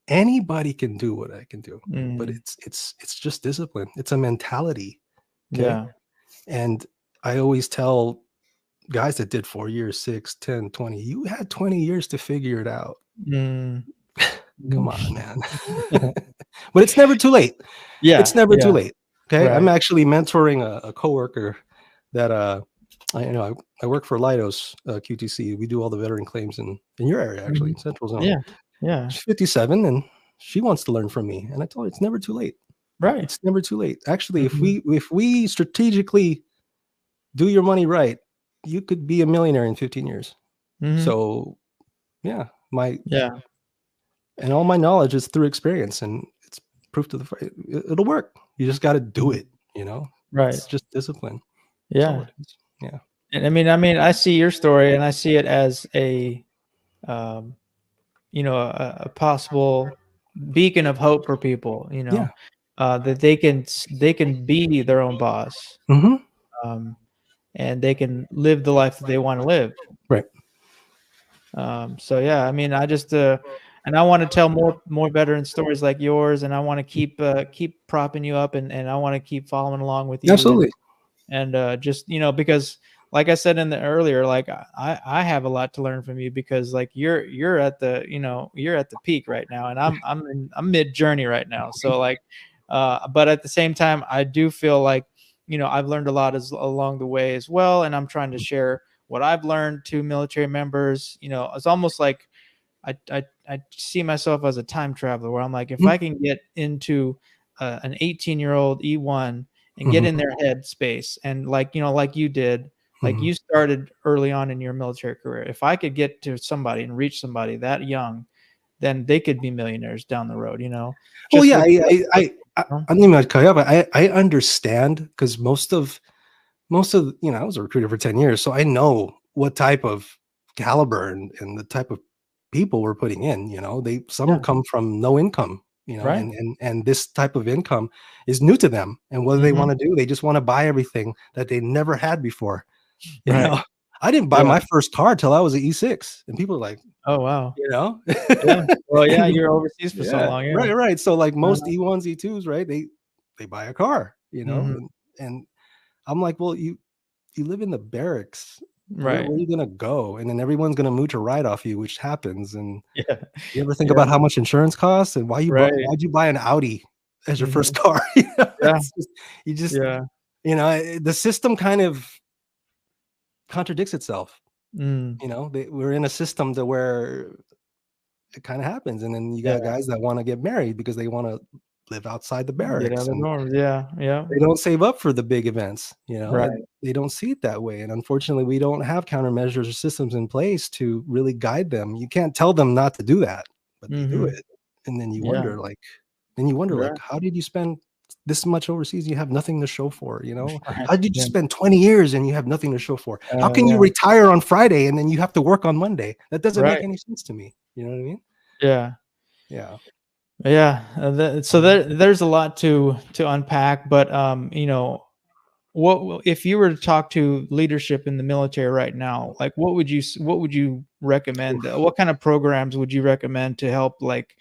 anybody can do what I can do, but Mm. it's just discipline. It's a mentality. Okay. Yeah. And I always tell guys that did 4 years, 6, 10, 20, you had 20 years to figure it out. Mm. Come on, man. But it's never too late. Yeah. It's never too Yeah. late. Okay. I'm Right. actually mentoring a coworker that I work for Leidos QTC. We do all the veteran claims in your area, actually, Mhm. in Central Zone. Yeah. Yeah. She's 57 and she wants to learn from me. And I told her it's never too late. Right. It's never too late. Actually, Mhm. if we strategically do your money right, you could be a millionaire in 15 years. Mhm. So yeah, Yeah. and all my knowledge is through experience, and it's proof to it'll work. You just got to do Mhm. it. Right. It's just discipline. That's all Yeah. it is. Yeah. And I mean, I see your story, and I see it as um, a possible beacon of hope for people. Yeah. That they can be their own boss. Mhm. and they can live the life that they want to live. Right. So yeah, I mean, I just and I want to tell more veteran stories like yours, and I want to keep propping you up, and I want to keep following along with you. Absolutely. And just, because like I said in the earlier, like I have a lot to learn from you, because like you're at the you're at the peak right now, and I'm mid journey right now. So like, but at the same time, I do feel like I've learned a lot along the way as well, and I'm trying to share what I've learned to military members. It's almost like I see myself as a time traveler, where I'm like, if I can get into an 18-year-old E1 and get in their head space, and like you did, like you started early on in your military career. If I could get to somebody and reach somebody that young, then they could be millionaires down the road. Well, yeah, I don't even cut you off, but I understand, because most of I was a recruiter for 10 years, so I know what type of caliber and the type of people we're putting in. Some come from no income, Right. and this type of income is new to them. And what do they want to do? They just want to buy everything that they never had before. Right. I didn't buy my first car till I was an E6, and people are like, oh wow, yeah. Well, yeah, you're overseas for so long. Yeah. Right. So like most E1s, E2s, right? They buy a car, and I'm like, well, you live in the barracks. Where Right. are you gonna go? And then everyone's gonna mooch a ride off you, which happens. And Yeah. you ever think about how much insurance costs, and why'd you buy an Audi as your first car? Yeah. The system kind of contradicts itself. Mm. We're in a system to where it kind of happens, and then you got guys that want to get married because they want to live outside the barracks. Get out of the And norms. Yeah. they don't save up for the big events, Right. and they don't see it that way. And unfortunately, we don't have countermeasures or systems in place to really guide them. You can't tell them not to do that, but they do it. And then you wonder, like, how did you spend this much overseas? You have nothing to show for, How did you spend 20 years and you have nothing to show for? How can you retire on Friday and then you have to work on Monday? That doesn't make any sense to me. You know what I mean? Yeah. Yeah. Yeah. So there's a lot to unpack, but what if you were to talk to leadership in the military right now, like what would you recommend? What kind of programs would you recommend to help like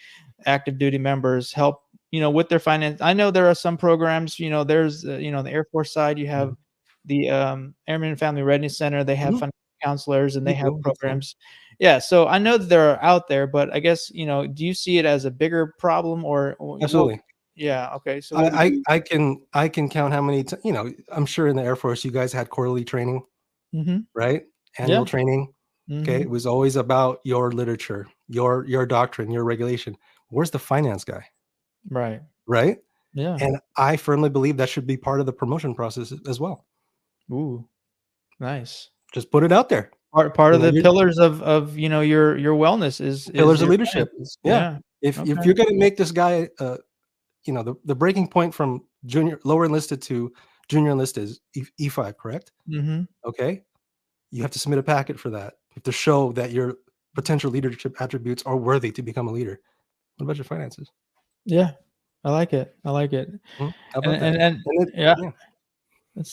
active duty members help with their finance? I know there are some programs, there's the Air Force side, you have the Airmen and Family Readiness Center, they have financial counselors, and they have programs. Yeah, so I know that they're out there, but I guess do you see it as a bigger problem or Absolutely? Yeah. Okay. So I can count how many. I'm sure in the Air Force you guys had quarterly training, right? Annual training. Okay, it was always about your literature, your doctrine, your regulation. Where's the finance guy? Right. Right. Yeah. And I firmly believe that should be part of the promotion process as well. Ooh, nice. Just put it out there. Part of the pillars of your wellness is pillars of leadership. Yeah. If you're going to make this guy, the breaking point from lower enlisted to junior enlisted is E5, correct? Okay. You have to submit a packet for that. You have to show that your potential leadership attributes are worthy to become a leader. What about your finances? Yeah, I like it. How about that?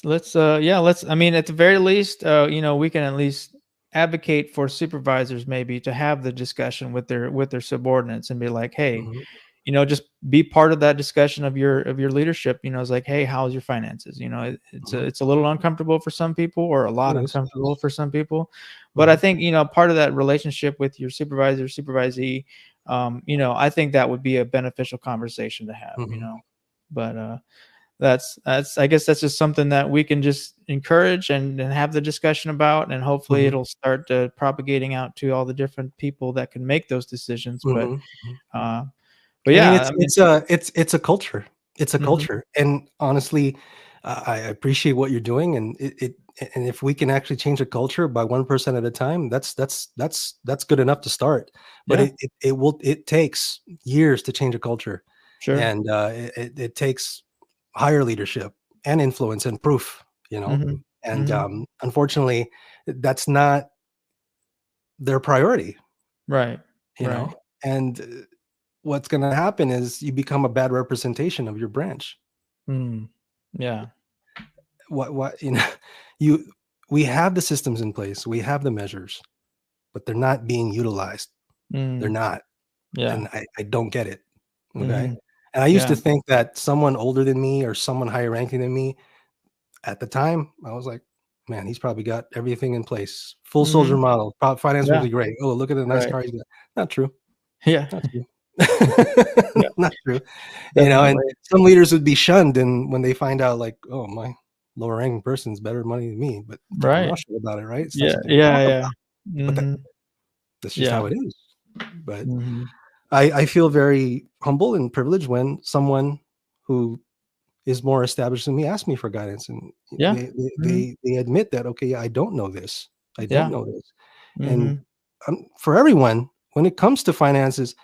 Let's. I mean, at the very least, we can at least advocate for supervisors maybe to have the discussion with their subordinates and be like, hey, just be part of that discussion of your leadership. It's like, hey, how's your finances? It's a little uncomfortable for some people, or a lot uncomfortable for some people. But I think part of that relationship with your supervisor, supervisee, I think that would be a beneficial conversation to have. But that's I guess that's just something that we can just encourage and have the discussion about, and hopefully it'll start propagating out to all the different people that can make those decisions. But yeah, it's a culture. It's a culture, and honestly, I appreciate what you're doing, and and if we can actually change a culture by 1% at a time, that's good enough to start. But it takes years to change a culture. Sure. And it takes higher leadership and influence and proof, and unfortunately, that's not their priority. Right. And what's going to happen is you become a bad representation of your branch. Yeah. what we have the systems in place, we have the measures, but they're not being utilized. They're not. Yeah. And I don't get it. Okay. Mhm. And I used to think that someone older than me or someone higher ranking than me, at the time, I was like, man, he's probably got everything in place. Full soldier model. Finance would be great. Oh, look at the nice car he's got. Not true. Yeah. Not true. Not true. You know, and some leaders would be shunned, and when they find out, like, oh, my lower ranking person's better money than me, but commercial about it, right? It's not something to talk about. But that's just how it is. But I feel very humble and privileged when someone who is more established than me asks me for guidance, and they admit that, okay, I don't know this. I don't know this. And for everyone, when it comes to finances,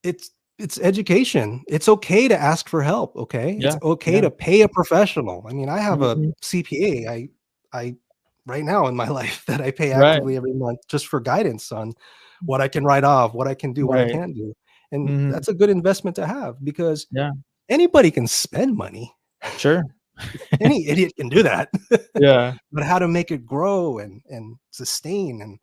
it's education. It's okay to ask for help. Okay. It's okay to pay a professional. I mean, I have a CPA. I right now in my life that I pay actively every month just for guidance on what I can write off, what I can do, what I can't do. And that's a good investment to have, because anybody can spend money. Sure. Any idiot can do that. Yeah. But how to make it grow and sustain and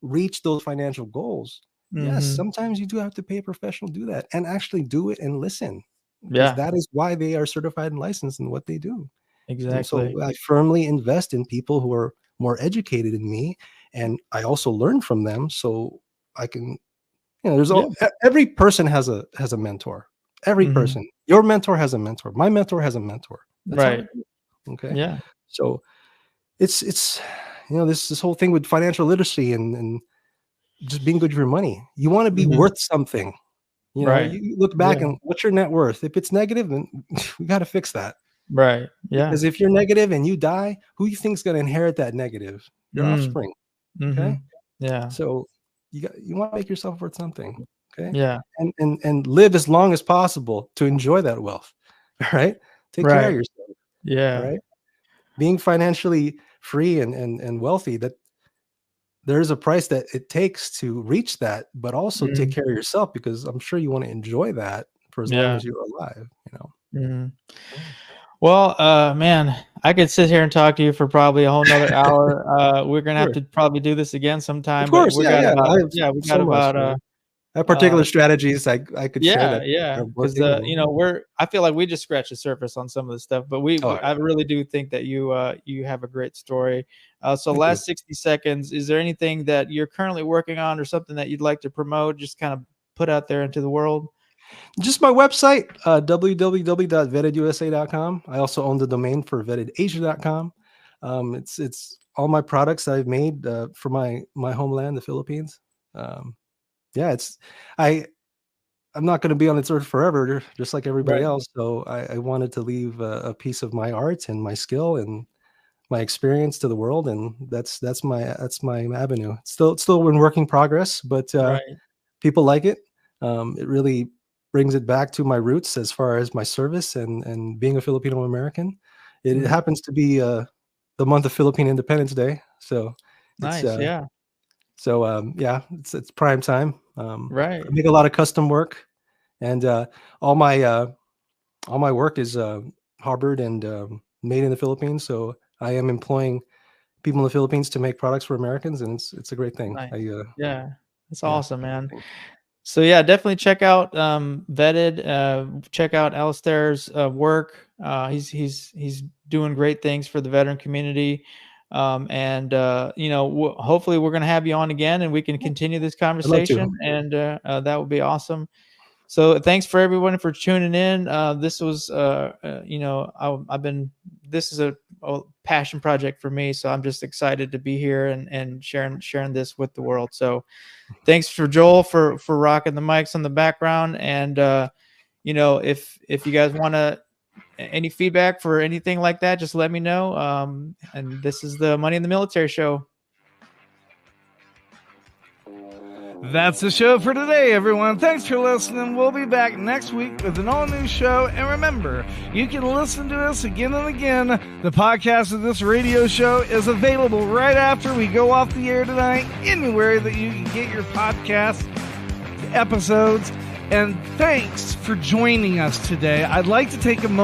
reach those financial goals. Yes, sometimes you do have to pay a professional to do that, and actually do it and listen. Yeah. That is why they are certified and licensed in what they do. Exactly. And so I firmly invest in people who are more educated than me, and I also learn from them, so I can, there's every person has a mentor. Every person. Your mentor has a mentor. My mentor has a mentor. That's okay. Yeah. So it's this whole thing with financial literacy and just being good with your money. You want to be worth something. You know, you look back and what's your net worth? If it's negative, then we got to fix that. Right. Yeah. Because if you're negative and you die, who you think is going to inherit that negative? Your offspring. Okay. Yeah. So you want to make yourself worth something. Okay. Yeah. And live as long as possible to enjoy that wealth. All right. Take care of yourself. Yeah. Right. Being financially free and wealthy, that there's a price that it takes to reach that, but also take care of yourself, because I'm sure you want to enjoy that for as long as you're alive, Well, man, I could sit here and talk to you for probably a whole nother hour. We're going to have to probably do this again sometime. Of course. We got about I have particular strategies I could share that. Yeah. Because, I feel like we just scratched the surface on some of the stuff, but I really do think that you have a great story. So last 60 seconds, is there anything that you're currently working on or something that you'd like to promote, just kind of put out there into the world? Just my website, www.vettedusa.com. I also own the domain for vettedasia.com. It's all my products I've made for my homeland, the Philippines. I'm not going to be on this earth forever, just like everybody else. So I wanted to leave a piece of my art and my skill and my experience to the world, and that's my avenue. It's still in working progress, but people like it. It really brings it back to my roots as far as my service and being a Filipino American. It happens to be the month of Philippine Independence Day, so nice. It's prime time. I make a lot of custom work, and all my work is harbored and made in the Philippines. So I am employing people in the Philippines to make products for Americans, and it's a great thing. Nice. It's awesome, man. So definitely check out Vetted. Check out Alistair's work. He's doing great things for the veteran community. Hopefully we're going to have you on again and we can continue this conversation, and that would be awesome. So thanks for everyone for tuning in. This was, this is a passion project for me. So I'm just excited to be here and sharing this with the world. So thanks for Joel for rocking the mics on the background. And, if you guys want any feedback for anything like that, just let me know. And this is the Money in the Military Show. That's the show for today, everyone. Thanks for listening. We'll be back next week with an all-new show. And remember, you can listen to us again and again. The podcast of this radio show is available right after we go off the air tonight, anywhere that you can get your podcast episodes. And thanks for joining us today. I'd like to take a moment